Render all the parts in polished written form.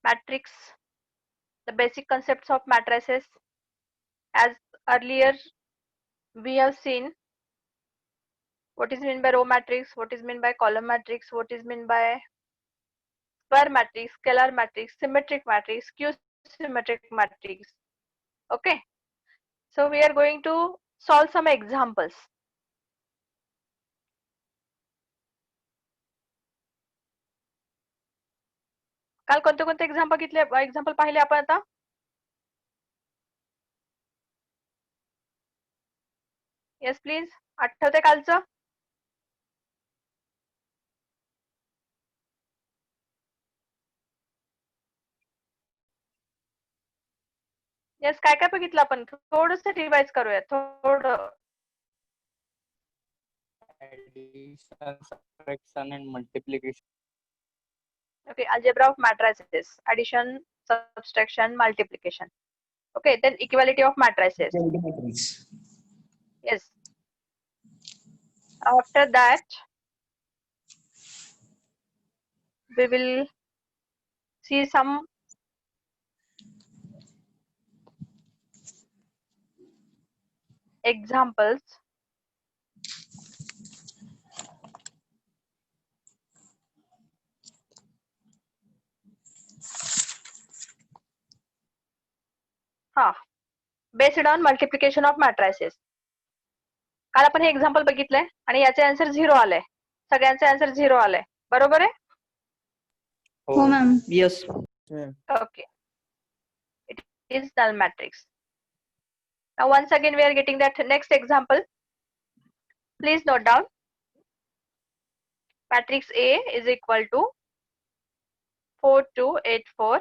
matrix, the basic concepts of matrices. As earlier we have seen what is meant by row matrix, what is meant by column matrix, what is meant by square matrix, scalar matrix, symmetric matrix, skew symmetric matrix. Okay, so we are going to solve some examples. काल कोणते कोणते example पाहिले आपण आता? Yes please, आठवते कालचं? Yes, काय काय बघितलं आपण? थोडस रिवाइज करूया. थोडं addition, subtraction and multiplication. okay, algebra of matrices, addition, subtraction, multiplication. Okay, then equality of matrices. Yes. After that we will see some examples. Based on multiplication of matrices. काल आपण हे example बघितलंय आणि याचे answer 0 आले. सगळ्यांचे answer 0 आले. बरोबर आहे? हो ma'am. Yes. Okay. It is null matrix. Now once again we are getting that next example. Please note down. Matrix A is equal to 4, 2, 8, 4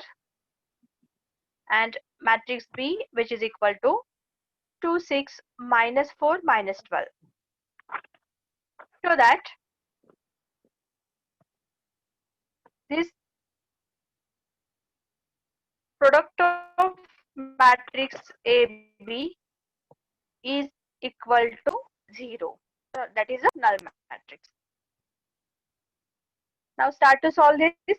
and matrix B which is equal to 2, 6, minus 4, minus 12. So that this product of matrix AB is equal to 0. So that is a null matrix. Now start to solve this.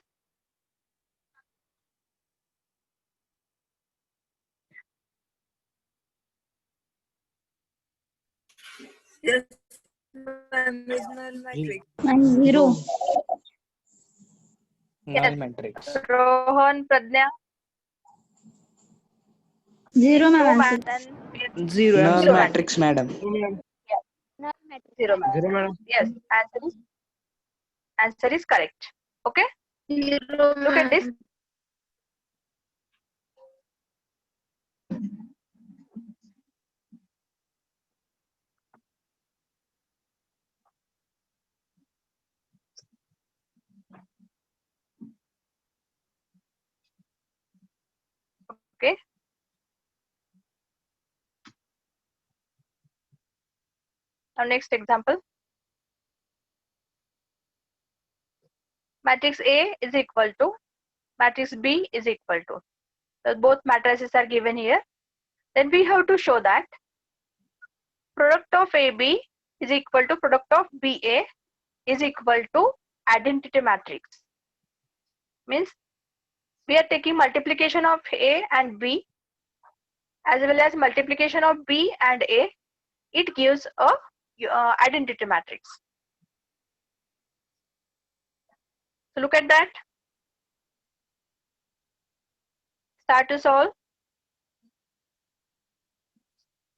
Yes, ma'am, is null matrix. And 0. Null matrix. Rohan, Pradnya. 0 No, ma'am. ma'am. Then Zero. Null Null matrix. matrix, madam. Null matrix. 0, ma'am. Yes, answer is correct. Okay. 0. Look at this. Okay. Now next example. Matrix A is equal to matrix B is equal to. So both matrices are given here. Then we have to show that product of AB is equal to product of BA is equal to identity matrix. Means we are taking multiplication of A and B as well as multiplication of B and A. It gives a identity matrix. So look at that. Start to solve.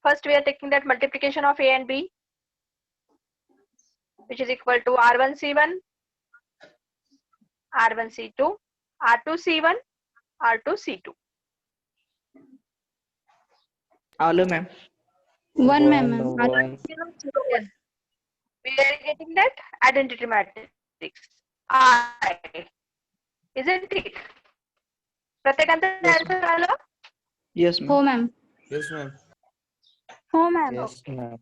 First we are taking that multiplication of A and B, which is equal to R1C1, R1C2, R2C1, R2C2. Hello, ma'am. 1 ma'am. One. Yes. We are getting that identity matrix I, isn't it? प्रत्येकांचं answer आलं? Yes, हो ma'am. Ma'am. Yes, ma'am. हो ma'am. Yes, ma'am.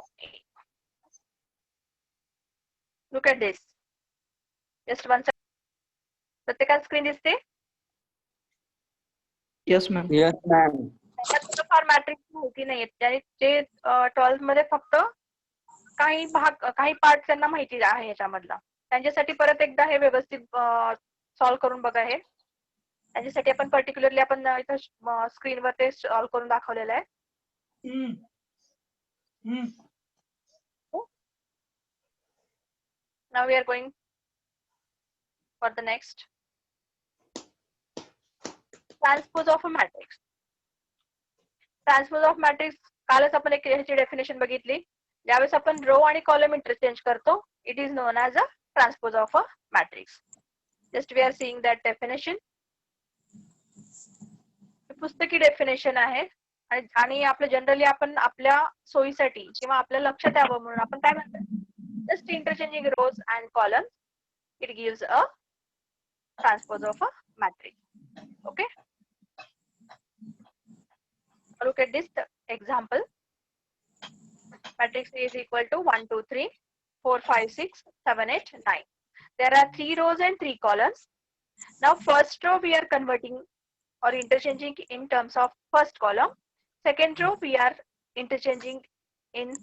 Okay. Look at this. Just one second. प्रत्येकाला screen दिसते? Yes, ma'am. Yes, ma'am. फार matrix माहिती नाहीये. ते 12th मध्ये फक्त काही पार्ट त्यांना माहिती आहे याच्यामधला. त्यांच्यासाठी परत एकदा हे व्यवस्थित सॉल्व्ह करून बघा हे. त्याच्यासाठी आपण पर्टिक्युलरली आपण इथं स्क्रीनवर ते सॉल्व्ह करून दाखवलेलं आहे. Now we are going for the next. Transpose of a matrix. Transpose of matrix कालच आपण एक ह्याची डेफिनेशन बघितली. ज्यावेळेस आपण रो आणि कॉलम इंटरचेंज करतो, it is known as a transpose of a matrix. Just we are seeing that definition. पुस्तकी डेफिनेशन आहे आणि आपलं जनरली आपण आपल्या सोयीसाठी किंवा आपल्या लक्षात यावं म्हणून आपण काय म्हणतो, just interchanging rows and column, it gives a transpose of a matrix. Okay, look at this example. Matrix A is equal to 1 2 3 4 5 6 7 8 9. There are 3 rows and 3 columns. Now first row we are converting or interchanging in terms of first column. Second row we are interchanging in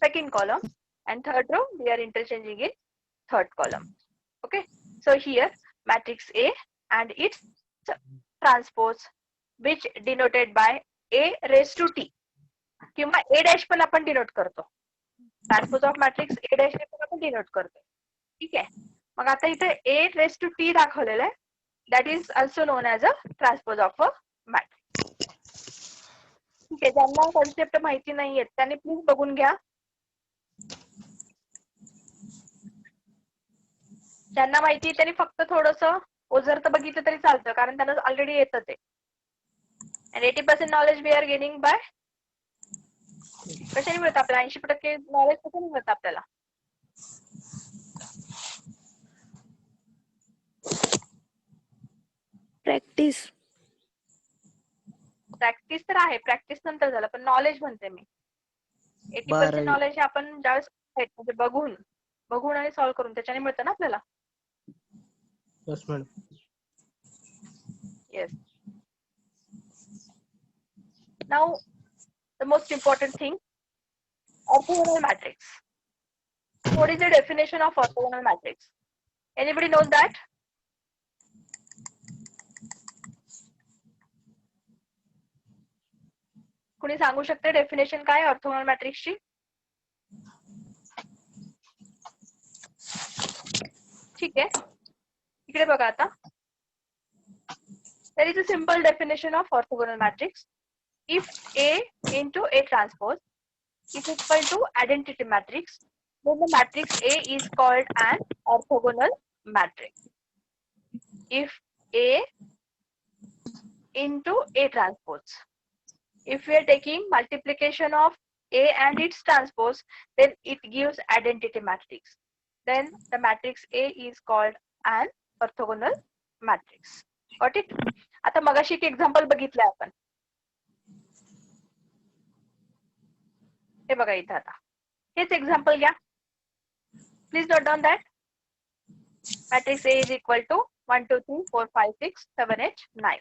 second column, and third row we are interchanging in third column. Okay, so here matrix A and its transpose, which denoted by A raised to T किंवा A dash पण आपण denote करतो. Transpose of matrix A dash ने पण आपण denote करतो. ठीक आहे, मग आता इथे A raised to T दाखवलेलं आहे. That is also known as a transpose of a matrix. ठीक आहे, ज्यांना कॉन्सेप्ट माहिती नाहीये त्यांनी प्लीज बघून घ्या. ज्यांना माहिती त्यांनी फक्त थोडस ओझरतं बघितलं तरी चालतं, कारण त्यांना ऑलरेडी येतं ते. And 80% knowledge we are gaining by, कशाने मिळतं आपल्याला 80% नॉलेज कशाने मिळतं आपल्याला? प्रॅक्टिस. प्रॅक्टिस तर आहे, प्रॅक्टिस नंतर झालं, पण नॉलेज म्हणते मी. 80% नॉलेज हे आपण ज्यावेळेस म्हणजे बघून आणि सॉल्व्ह करून त्याच्याने मिळतं ना आपल्याला. Yes, madam. Yes. Now, the most important thing, orthogonal matrix. What is the definition of orthogonal matrix? Anybody knows that? कोणी सांगू शकते डेफिनेशन काय ऑर्थोगोनल मॅट्रिक्सची? ठीक आहे, इकडे बघा आता. There is a simple definition of orthogonal matrix. If A into A transpose is equal to identity matrix, then the matrix A is called an orthogonal matrix. If A into A transpose, if we are taking multiplication of A and its transpose, then it gives identity matrix. Then the matrix A is called an orthogonal matrix. Got it? आता मगाशी एक example बघितलंय आपण. हे बघा इथं आता हेच example घ्या. Please note down that. Matrix A is equal to 1 2 3 4 5 6 7 8 9.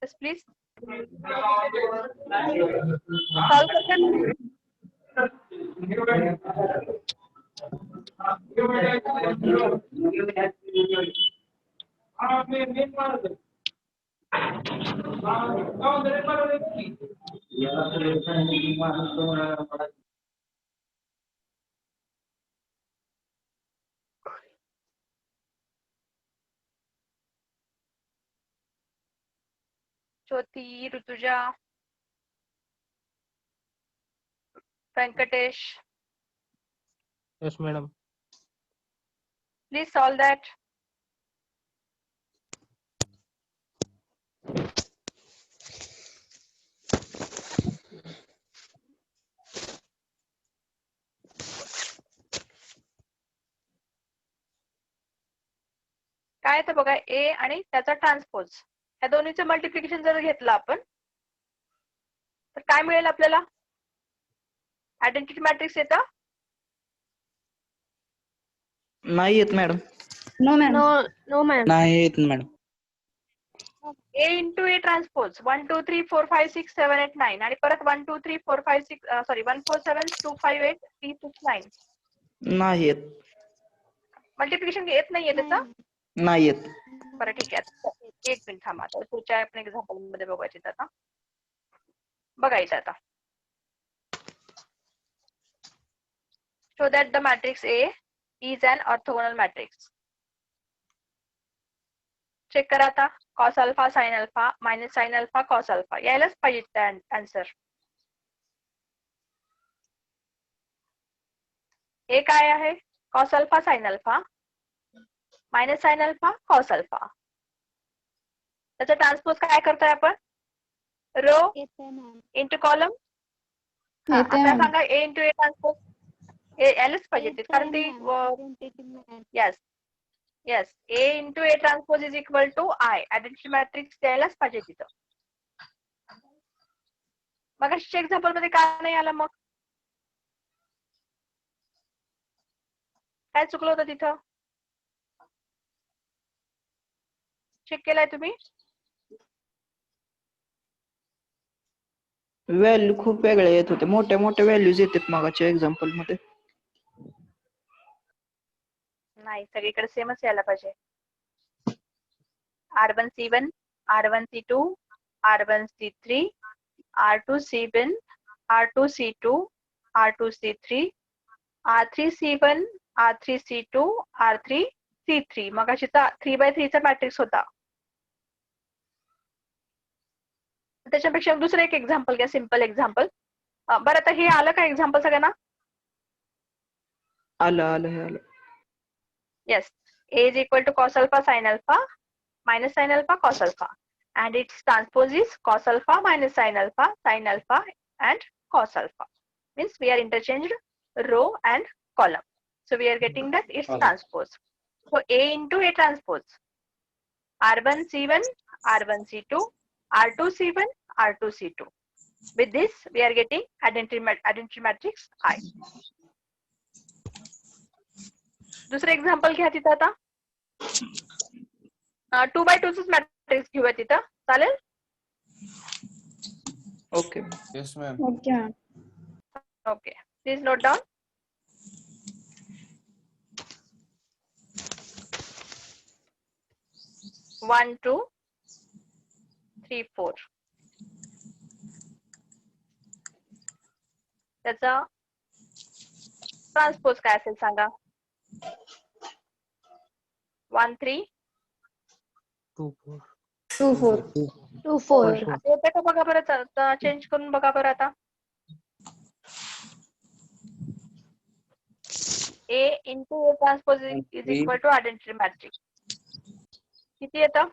Yes, please. Solve करते. ज्योति, Rutuja, Venkatesh. Yes, madam. Please solve that. काय तर बघा ए आणि त्याचा ट्रान्सपोज ह्या दोन्हीचं मल्टिप्लिकेशन जर घेतलं आपण तर काय मिळेल आपल्याला आयडेंटिटी मॅट्रिक्स येतं नाही येत madam. No, ma'am. No, ma'am. नाही येत madam. A into A transpose 1 2 3 4 5 6 7 8 9 आणि परत 1 2 3 4 5 6 सॉरी 1 4 7 2 5 8 3 6 9 नाही येत. मल्टिप्लिकेशन येत नाहीये त्याचं नाही येत. बरं ठीक आहे एक मिनिट थांबा आता पुढच्या आपण एक्झाम्पल मध्ये बघायचे आता बघायचं आता show that the matrix A is an orthogonal matrix check करा आता cos alpha sine alpha minus sine alpha cos alpha यायलाच पाहिजे आन्सर ए काय आहे cos alpha sine alpha minus sine alpha cos alpha त्याचा ट्रान्सपोज काय करतोय आपण रो इंटू कॉलम येते आता मॅम. सांगा ए इंटू ए ट्रान्सपोज हे यायलाच पाहिजे ते कारण ती yes yes A into A transpose is equal to I identity matrix द्यायलाच पाहिजे तिथं मग एक्झाम्पल मध्ये का नाही आला मग काय चुकलं होतं तिथं चेक केलाय तुम्ही व्हॅल्यू खूप वेगळ्या येत होते. मोठ्या मोठ्या व्हॅल्यूज येतात मागाच्या एक्झाम्पल मध्ये. नाही सगळीकडे सेमच यायला पाहिजे R1 C1 R1 C2 R1 C3 R2 C1 R2 C2 R2 C3 R3 C1 R3 C2 R3 C3 मग अशी 3x3 चा मॅट्रिक्स होता त्याच्यापेक्षा दुसरं एक एक्झाम्पल घ्या सिंपल एक्झाम्पल बरं आता हे आलं का एक्झाम्पल सगळ्यांना आलं आलं हे आलं. yes a is equal to cos alpha sin alpha minus sin alpha cos alpha and its transpose is cos alpha minus sin alpha and cos alpha means we are interchanged row and column so we are getting that its transpose so a into a transpose r1 c1 r1 c2 r2 c1 r2 c2 with this we are getting identity matrix I दुसरं example घ्या तिथं आता 2x2 च matrix घेऊया तिथं चालेल okay. Yes, ma'am. Okay, ma'am. Okay please note down one two three four त्याचा transpose काय असेल सांगा 1 3 2 4 2 4 2 4 आता येते का बघा बरं चेंज करून बघा बरं आता A into A transpose is equal to identity matrix किती येतं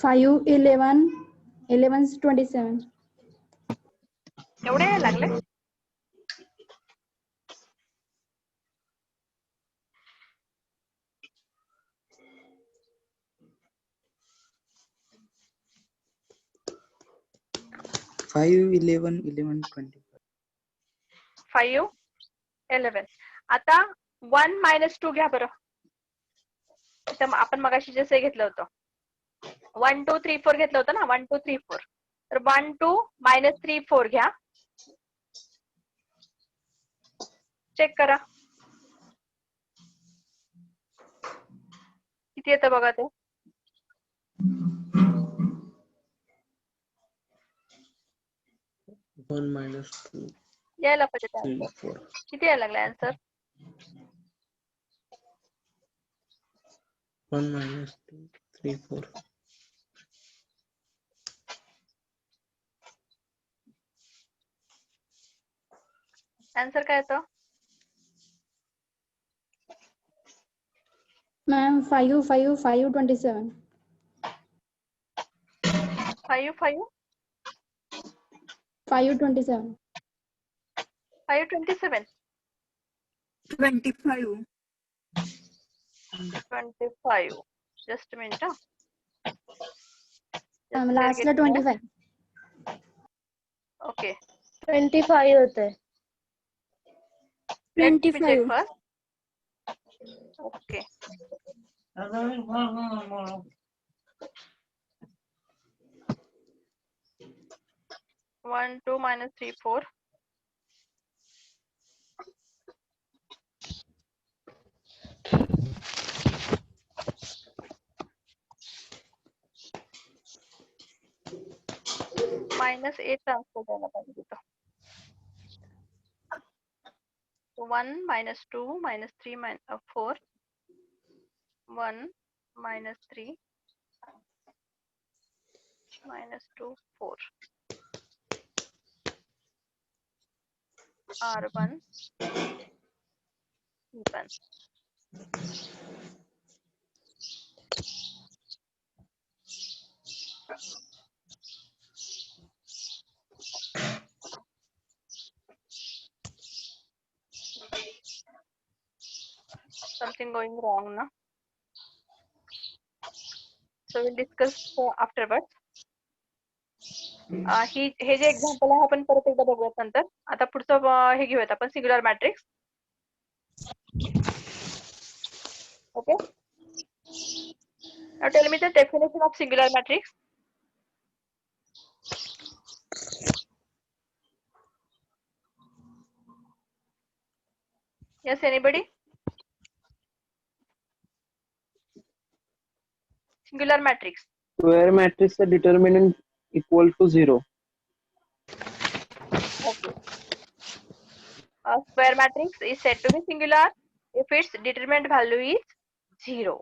5 11 11 27 एवढे यायला लागले फाईव्ह 11 11 20. 5 11 आता 1 minus 2 घ्या बरं इथं आपण मगाशी जसे घेतलं होतं 1 2 3 4 घेतलं होतं ना 1 2 3 4 तर 1 2 minus 3 4 घ्या चेक करा किती येतं बघा ते 1 minus 2 यायला पाहिजे 3 आन्सर 4 किती यायला लागले आन्सर 1 minus 2 3 4 आन्सर काय येतं ma'am 5 5 5 27 5, 5, 527. 5, 27, 25. 25. Just a minute. Just Last get there. 25. Okay. 25 होते. Let me check 25. first. Okay. 1, 2 minus 3, 4. Minus 8 transfer झाला पाहिजे तिथं. 1 minus 2 minus 3 4. 1 minus 3 minus 2 4. R1 E1. Something going wrong, na? So we'll discuss afterwards. हे जे example आहे आपण परत एकदा बघूयात नंतर. आता पुढचं हे घेऊयात आपण singular matrix. Okay. Now tell me the definition of singular matrix. Yes, anybody? Singular matrix. Square matrix का determinant equal to 0. Okay. A square matrix is said to be singular if its determinant value is 0.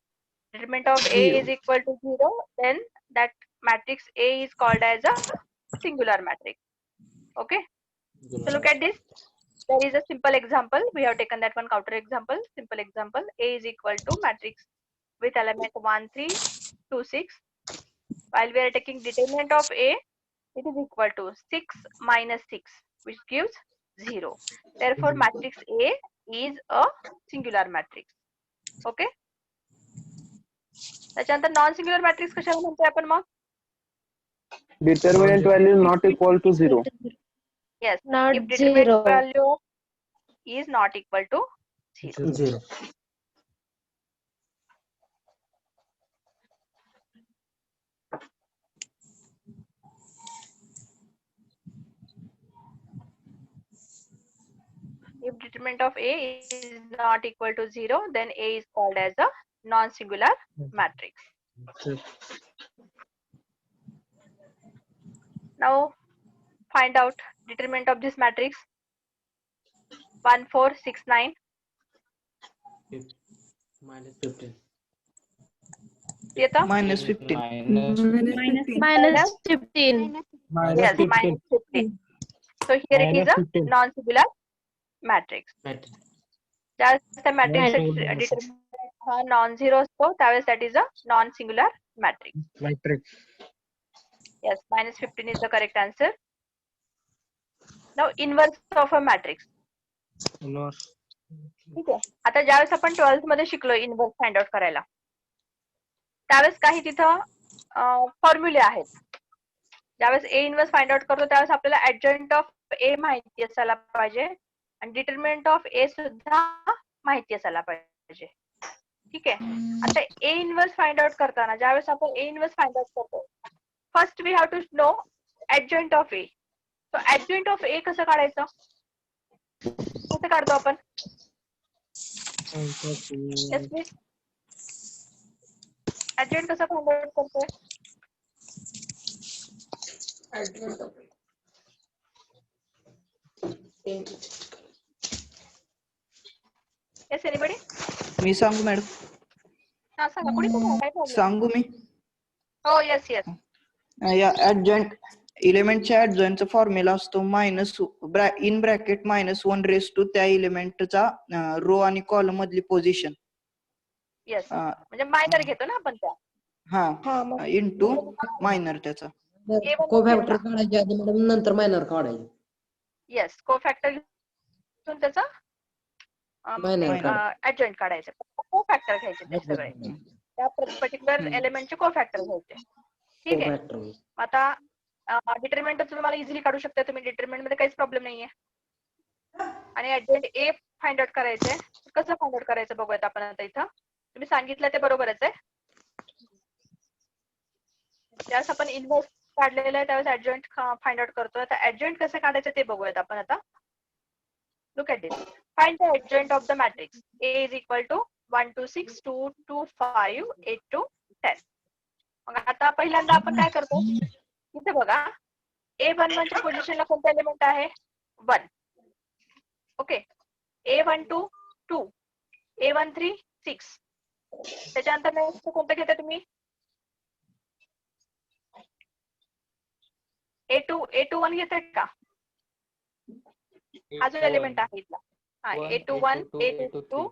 Determinant of A is equal to 0, then that matrix A is called as a singular matrix. Okay. So look at this. There is a simple example. We have taken that one counter example. Simple example. A is equal to matrix with element 1, 3, 2, 6. While we are taking determinant of A, it is equal to 6 minus 6, which gives 0. Therefore, matrix A is a singular matrix. Okay. त्याच्यानंतर non singular matrix कशाला म्हणतोय आपण मग? Determinant value not equal to 0. Yes. Not If determinant 0. value is not equal to 0. 0. If determinant of A is not equal to 0, then A is called as a non-singular matrix. Now find out determinant of this matrix. 1, 4, 6, 9. Minus 15. येतं? -15. Minus 15. Yes, minus 15. So here it is a non-singular matrix. ज्यावेळेस त्या matrix determinant हा non-zero असतो त्यावेळेस that is a non-singular matrix. Matrix. Yes, minus 15 is the correct answer. Now inverse of a matrix. ठीक आहे. आता ज्यावेळेस आपण 12th मध्ये शिकलो इनव्हर्स फाइंड आउट करायला, त्यावेळेस काही तिथं फॉर्म्युले आहेत. ज्यावेळेस ए इनव्हर्स फाइंड आउट करतो त्यावेळेस आपल्याला ऍडजॉइंट ऑफ ए माहिती असायला पाहिजे आणि डिटरमिनंट ऑफ ए सुद्धा माहिती असायला पाहिजे. ठीक आहे. आता ए इनव्हर्स फाइंड आउट करताना ज्यावेळेस आपण ए इनव्हर्स फाइंड आउट करतो, first we have to know adjoint of A. So adjoint of A कसं काढायचं? कसं काढतो आपण? Yes, please. Adjoint कसं फाइंड आउट करतोय? Yes, anybody? मी सांगू मॅडम? हा सांगा. कुणी पण काय problem? सांगू मी? हो, येस येस. या ऍडजॉइंट एलिमेंटच्या ऍडजॉइंटचा फॉर्म्युला असतो minus in bracket -1 raise to त्या एलिमेंटचा रो आणि कॉलम मधली पोझिशन. येस. म्हणजे मायनर घेतो ना आपण त्या. हा इंटू मायनर त्याचा. A1 कोफॅक्टर काढायचे आधी मॅडम नंतर मायनर काढायचे. येस कोफॅक्टर घेऊन त्याचा Minor काढायचे. ऍडजॉइंट काढायचे. कोफॅक्टर घ्यायचे ते सगळे त्या पर्टिक्युलर एलिमेंटचे कोफॅक्टर घ्यायचे. ठीक आहे. कोफॅक्टर. आता डिटरमिनंट तुम्हाला इझिली काढू शकता तुम्ही. डिटरमिनंट मध्ये काहीच प्रॉब्लेम नाहीये. आणि ऍडजॉइंट ए फाइंड आउट करायचंय. कसं फाइंड आउट करायचं बघूयात आपण आता इथं. तुम्ही सांगितलं ते बरोबरच आहे. ज्यावेळेस आपण इनव्हर्स काढलेलं आहे त्यावेळेस ऍडजॉइंट फाइंड आउट करतोय. आता ऍडजॉइंट कसं काढायचं ते बघूयात आपण आता. Look at this. Find the adjoint of the matrix A is equal to 1 2 6 2 2 5 8 2 10. मग आता पहिल्यांदा आपण काय करतो इथे बघा A11 च्या पोझिशनला कोणता एलिमेंट आहे 1. ओके. A12 2 A13 6. त्याच्यानंतर नेक्स्ट कोणतं घेता तुम्ही A21 घेताय का हा जो एलिमेंट आहे इथला हा A21 A22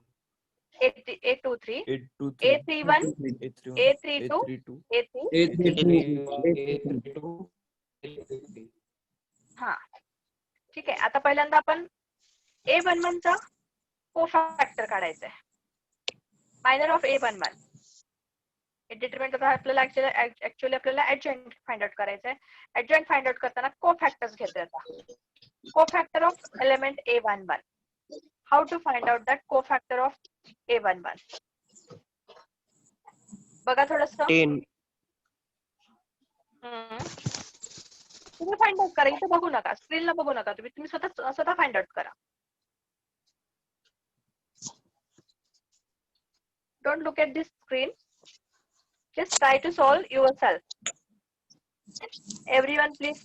A23 A31 A32 A32 हा ठीक आहे. आता पहिल्यांदा आपण A11 चा कोफॅक्टर काढायचा आहे. मायनर ऑफ A11 डिटरमिनंट आता आपल्याला ऍक्च्युअली आपल्याला ऍडजॉइंट फाइंड आउट करायचं आहे. ऍडजॉइंट फाइंड आउट करताना कोफॅक्टर्स घेतोय आता. Cofactor of element A11. How to find out that cofactor of A11. बघा थोडस. 10. तुम्ही फाइंड आउट करा. इथे बघू नका. स्क्रीनला बघू नका. तुम्ही स्वतः फाइंड आउट करा. Don't look at this screen. Just try to solve yourself. Everyone, please.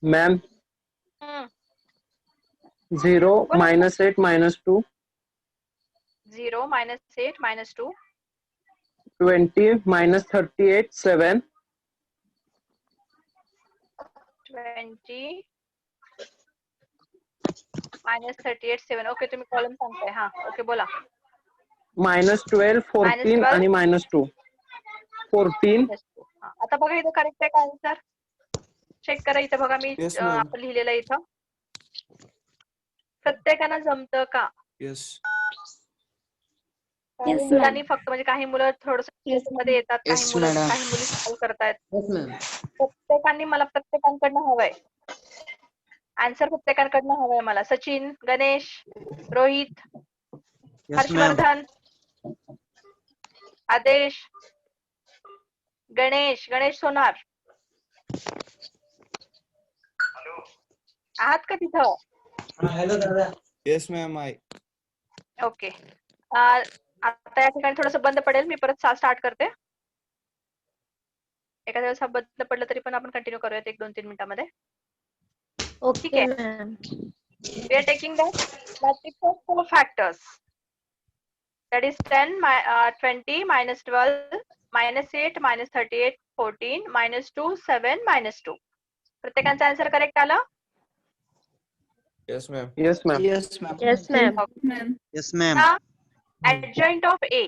Ma'am, 0 minus 8 minus 2, 0 minus 8 minus 2, 20 minus 38 7, 20 minus 38 7. Okay तुम्ही कॉलम सांगताय. हा ओके बोला. minus 12 14 12. आणि minus 2 14. आता बघा इथं करेक्ट आहे का आन्सर. चेक करा इथं बघा मी Yes, ma'am. आपण लिहिलेलं इथं. प्रत्येकाला जमतं का काही Yes, मुलांनी फक्त म्हणजे काही मुलं थोडस मध्ये येतात काही Yes, मुलं madam. काही मुली सॉल्व करतायत. Yes, ma'am. प्रत्येकाने मला प्रत्येकांकडनं हवंय आन्सर. प्रत्येकांकडनं हवंय मला. सचिन गणेश रोहित हर्षवर्धन आदेश गणेश सोनार आहात का तिथं. Yes, ma'am. ओके. आता या ठिकाणी थोडस बंद पडेल. मी परत स्टार्ट करते. एखाद्या वेळेस हा बंद पडलं तरी पण आपण कंटिन्यू करूयात 1-2-3 मिनिटांमध्ये. ठीक आहे. We are taking the matrix of four factors. That is 10, 20, minus 12, minus 8, minus 38, 14, minus 2, 7, minus 2. प्रत्येकाचा आन्सर करेक्ट आला. Yes, ma'am. Yes, ma'am. Yes, ma'am. Yes, ma'am. Yes, ma'am. Adjoint of A.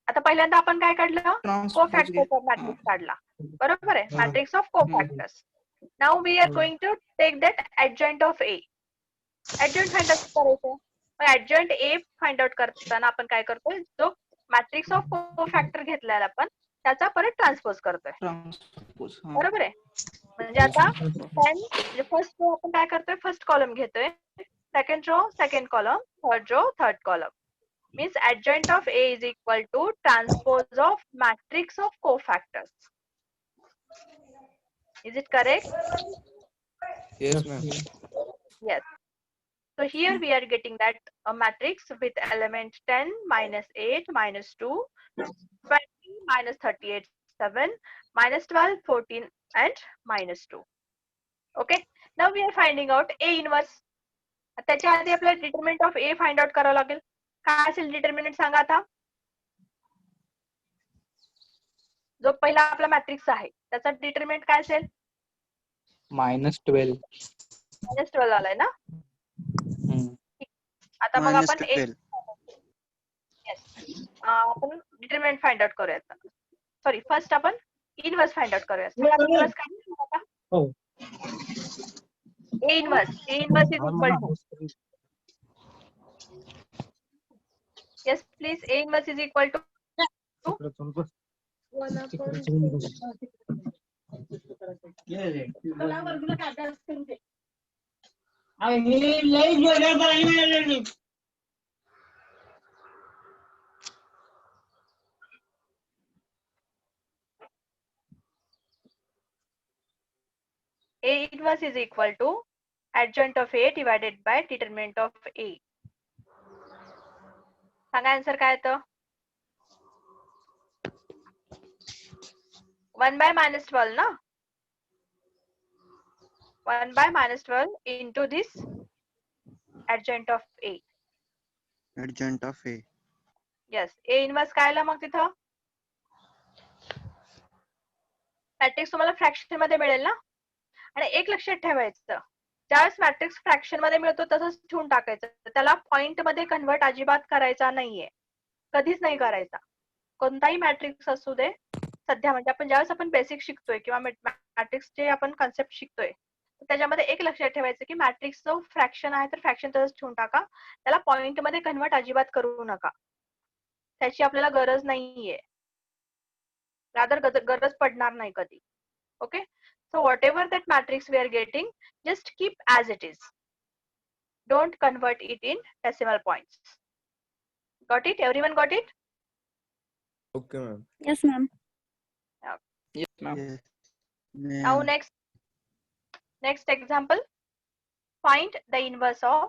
आता पहिल्यांदा आपण काय काढलं कोफॅक्टरचा मॅट्रिक्स काढला. बरोबर आहे. Matrix of cofactors. Now we are going to take that adjoint of A. Adjoint find out करायचं. ऍडजॉइंट ए फाइंड आउट करताना आपण काय करतोय जो मॅट्रिक्स ऑफ कोफॅक्टर घेतलेला आपण त्याचा परत ट्रान्सपोज करतोय. Transpose. हा. बरोबर आहे. म्हणजे आता 10 फर्स्ट रो आपण काय करतोय फर्स्ट कॉलम घेतोय. Second row second column. Third row third column. Means adjoint of A is equal to transpose of matrix of cofactors. Is it correct? Yes, ma'am. Yes. So here we are getting that a matrix with element 10, minus 8, minus 2, 20, minus 38, 7, minus 12, 14, and minus 2. Okay. Now we are finding out A inverse. त्याच्या आधी आपल्याला determinant of A find out करावं लागेल. काय असेल determinant सांगा आता. जो पहिला आपला मॅट्रिक्स आहे त्याचा डिटर्मिनंट काय असेल? -12. -12 आलाय ना. आता मग आपण -12. आपण डिटर्मिनंट फाइंड आउट करूयात. सॉरी, फर्स्ट आपण इनवर्स फाइंड आउट करूयात. इनवर्स काय आता? हो. A inverse is equal to. Yes please. A inverse is equal to A inverse is equal to adjoint of A divided by determinant of A. Sanga answer काय येतं? 1 by -12 ना. 1 by -12 into this adjoint of A. Adjoint of A. Yes. A inverse काय आलं मग तिथं? Matrix तुम्हाला fraction मध्ये मिळेल ना. आणि एक लक्षात ठेवायचं, ज्यावेळेस मॅट्रिक्स फ्रॅक्शन मध्ये मिळतो तसंच ठेवून टाकायचं. त्याला पॉइंट मध्ये कन्वर्ट अजिबात करायचा नाहीये, कधीच नाही करायचा. कोणताही मॅट्रिक्स असू दे. सध्या म्हणजे आपण ज्यावेळेस आपण बेसिक शिकतोय किंवा मॅट्रिक्सचे आपण कन्सेप्ट शिकतोय, त्याच्यामध्ये एक लक्षात ठेवायचं की मॅट्रिक्स जो फ्रॅक्शन आहे तर फ्रॅक्शन तसंच ठेवून टाका. त्याला पॉइंट मध्ये कन्वर्ट अजिबात करू नका. त्याची आपल्याला गरज नाहीये, रादर गरज पडणार नाही कधी. Okay. So whatever that matrix we are getting, just keep as it is. Don't convert it in decimal points. Got it? Everyone got it? Okay, ma'am. Yes, ma'am. Yes, ma'am. Yes. Now next example. Find the inverse of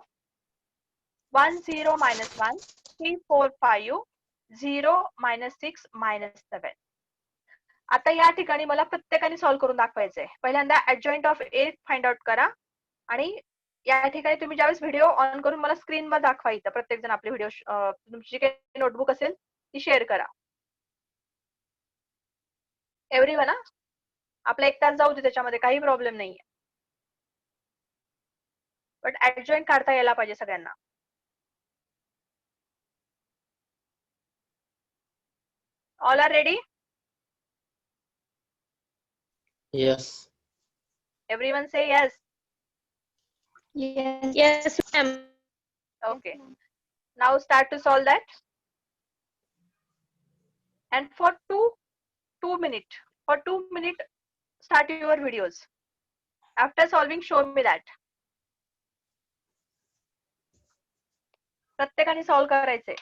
1 0 minus 1 3 4 5 0 minus 6 minus 7. आता या ठिकाणी मला प्रत्येकाने solve करून दाखवायचंय. पहिल्यांदा adjoint of A find out करा आणि या ठिकाणी तुम्ही ज्यावेळेस व्हिडिओ ऑन करून मला स्क्रीनवर दाखवा. इथं प्रत्येक जण आपले व्हिडिओ तुमची काही नोटबुक असेल ती शेअर करा. एव्हरीवन. आपला 1 तास जाऊ दे, त्याच्यामध्ये काही प्रॉब्लेम नाहीये, बट ऍडजॉइंट काढता यायला पाहिजे सगळ्यांना. All are ready? Yes. Everyone say yes. Yes. Yes, ma'am. Okay. Now start to solve that. And for 2 minutes, start your videos. After solving, show me that. प्रत्येकाने सॉल्व करायचंय.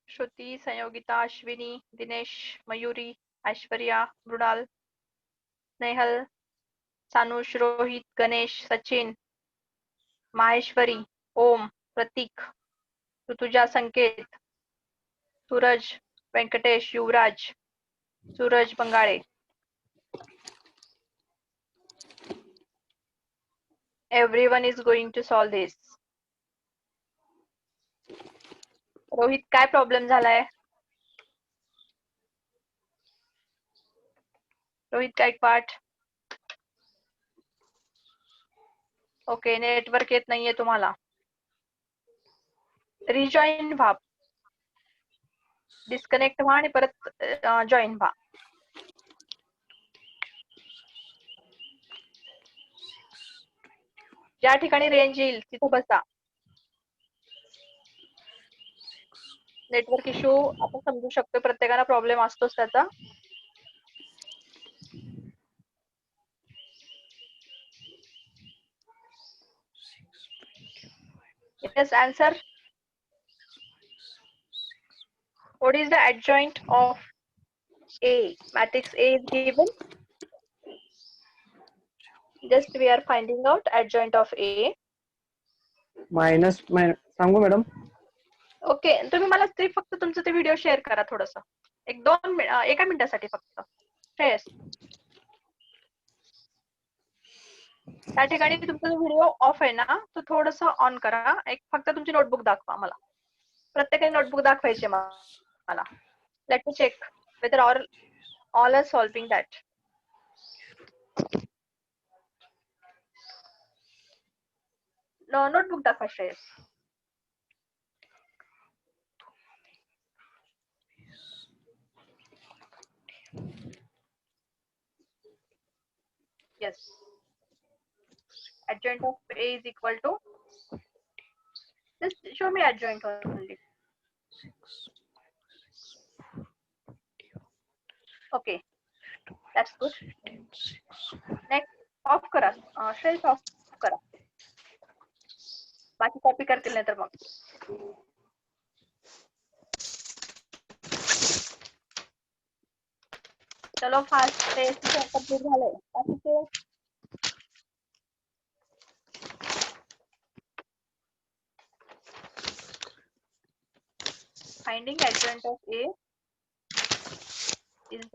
श्रुती, संयोगिता, अश्विनी, दिनेश, मयुरी, ऐश्वर्या, मृणाल, स्नेहल, सानुष, रोहित, गणेश, सचिन, माहेश्वरी, ओम, प्रतीक, ऋतुजा, संकेत, सूरज, व्यंकटेश, युवराज, सूरज Bangale. Everyone is going to solve this. Rohit काय problem झालाय? Rohit Gaikwad. Okay, network येत नाहीये तुम्हाला. Rejoin व्हा, disconnect व्हा आणि परत जॉईन व्हा. ज्या ठिकाणी रेंज येईल तिथे बसा. नेटवर्क इश्यू आपण समजू शकतो, प्रत्येकाला प्रॉब्लेम असतोच त्याचा. Yes, answer. What is the adjoint of A? Matrix A is given. Just we are finding out adjoint of A. Minus सांगू मॅडम. ओके, तुम्ही मला ते फक्त तुमचं ते व्हिडिओ शेअर करा थोडस, एका मिनिटासाठी फक्त. श्रेयस, त्या ठिकाणी तुमचा व्हिडिओ ऑफ आहे ना, तो थोडस ऑन करा. फक्त तुमची नोटबुक दाखवा मला. प्रत्येकाने नोटबुक दाखवायची मला. Let me check whether all are solving that. Notebook दाखवा Shreyas. Yes. Adjoint of A is equal to. Just show me adjoint only. Okay, that's good. Next, off करा. Shelf off करा. बाकी कॉपी करतील नाही तर मग. चलो फास्ट टेस्ट कंप्लीट झालंय. बाकीचे finding adjoint of A is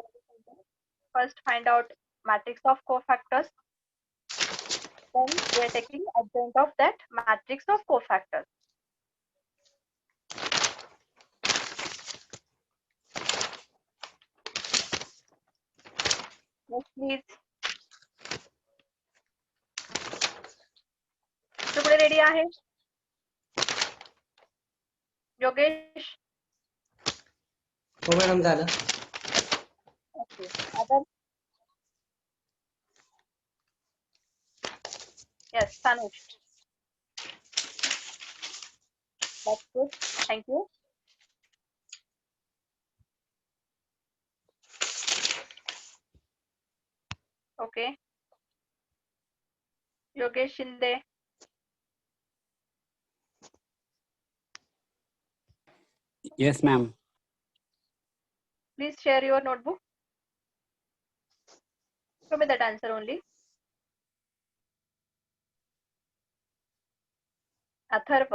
first find out matrix of cofactors. Then we are taking adjoint of that matrix of cofactors. Next, please. तुकडे रेडी आहे? योगेश. हो मॅडम झालं. Okay, other. Yes, Sanush. That's good. Thank you. Okay. Yogesh Shinde. Yes, ma'am. Please share your notebook. Show me that answer only. Atharva.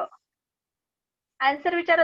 Answer विचारा.